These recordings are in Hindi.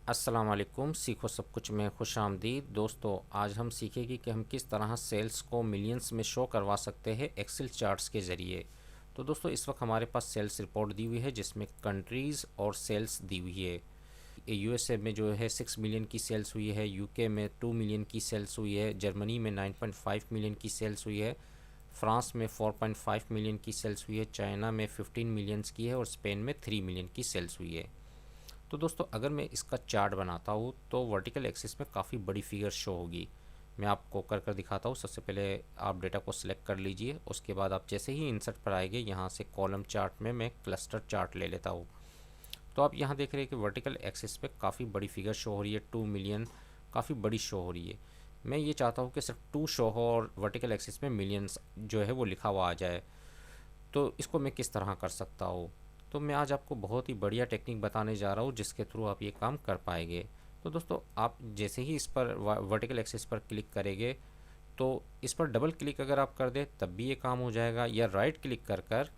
अस्सलाम वालेकुम। सीखो सब कुछ में खुश आमदीद। दोस्तों, आज हम सीखेंगे कि हम किस तरह सेल्स को मिलियंस में शो करवा सकते हैं एक्सेल चार्ट्स के ज़रिए। तो दोस्तों, इस वक्त हमारे पास सेल्स रिपोर्ट दी हुई है जिसमें कंट्रीज़ और सेल्स दी हुई है। यूएसए में जो है 6 मिलियन की सेल्स हुई है, यूके में 2 मिलियन की सेल्स हुई है, जर्मनी में 9.5 मिलियन की सेल्स हुई है, फ्रांस में 4.5 मिलियन की सेल्स हुई है, चाइना में 15 मिलियंस की है और स्पेन में 3 मिलियन की सेल्स हुई है। तो दोस्तों, अगर मैं इसका चार्ट बनाता हूँ तो वर्टिकल एक्सिस में काफ़ी बड़ी फिगर शो होगी। मैं आपको कर दिखाता हूँ। सबसे पहले आप डेटा को सिलेक्ट कर लीजिए। उसके बाद आप जैसे ही इंसर्ट पर आएंगे, यहाँ से कॉलम चार्ट में मैं क्लस्टर चार्ट ले लेता हूँ। तो आप यहाँ देख रहे हैं कि वर्टिकल एक्सिस पे काफ़ी बड़ी फिगर शो हो रही है, 2 मिलियन काफ़ी बड़ी शो हो रही है। मैं ये चाहता हूँ कि सिर्फ 2 शो हो और वर्टिकल एक्सिस में मिलियंस जो है वो लिखा हुआ आ जाए। तो इसको मैं किस तरह कर सकता हूँ? तो मैं आज आपको बहुत ही बढ़िया टेक्निक बताने जा रहा हूँ जिसके थ्रू आप ये काम कर पाएंगे। तो दोस्तों, आप जैसे ही इस पर वर्टिकल एक्सिस पर क्लिक करेंगे तो इस पर डबल क्लिक अगर आप कर दें तब भी ये काम हो जाएगा, या राइट क्लिक कर कर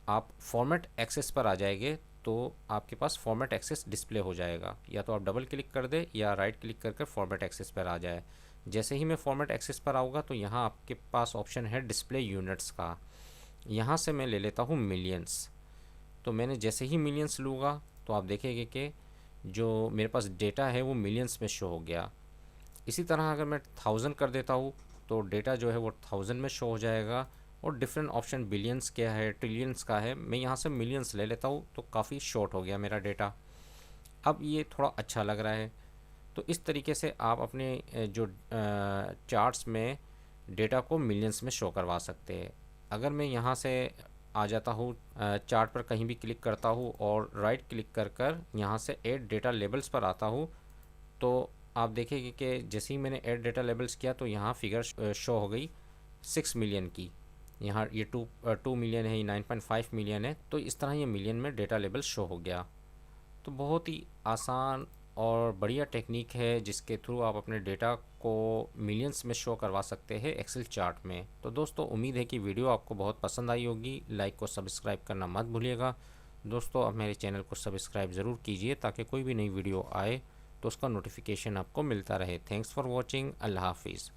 आप फॉर्मेट एक्सेस पर आ जाएंगे तो आपके पास फॉर्मेट एक्सेस डिस्प्ले हो जाएगा। या तो आप डबल क्लिक कर दें या राइट क्लिक कर कर फॉर्मेट एक्सेस पर आ जाए। जैसे ही मैं फॉर्मेट एक्सेस पर आऊँगा तो यहाँ आपके पास ऑप्शन है डिस्प्ले यूनिट्स का। यहाँ से मैं ले लेता हूँ मिलियंस। तो मैंने जैसे ही मिलियंस लूँगा तो आप देखेंगे कि जो मेरे पास डेटा है वो मिलियंस में शो हो गया। इसी तरह अगर मैं 1000 कर देता हूँ तो डेटा जो है वो 1000 में शो हो जाएगा। और डिफरेंट ऑप्शन बिलियंस क्या है, ट्रिलियंस का है। मैं यहाँ से मिलियंस ले लेता हूँ तो काफ़ी शॉर्ट हो गया मेरा डेटा। अब ये थोड़ा अच्छा लग रहा है। तो इस तरीके से आप अपने जो चार्ट्स में डेटा को मिलियंस में शो करवा सकते हैं। अगर मैं यहाँ से आ जाता हूँ, चार्ट पर कहीं भी क्लिक करता हूँ और राइट क्लिक कर कर यहाँ से ऐड डेटा लेबल्स पर आता हूँ तो आप देखेंगे कि जैसे ही मैंने ऐड डेटा लेबल्स किया तो यहाँ फिगर शो हो गई 6 मिलियन की। यहाँ ये 2 मिलियन है, ये 9.5 मिलियन है। तो इस तरह ये मिलियन में डेटा लेबल शो हो गया। तो बहुत ही आसान और बढ़िया टेक्निक है जिसके थ्रू आप अपने डेटा को मिलियंस में शो करवा सकते हैं एक्सेल चार्ट में। तो दोस्तों, उम्मीद है कि वीडियो आपको बहुत पसंद आई होगी। लाइक को सब्सक्राइब करना मत भूलिएगा। दोस्तों, आप मेरे चैनल को सब्सक्राइब ज़रूर कीजिए ताकि कोई भी नई वीडियो आए तो उसका नोटिफिकेशन आपको मिलता रहे। Thanks for watching. अल्लाह हाफिज़।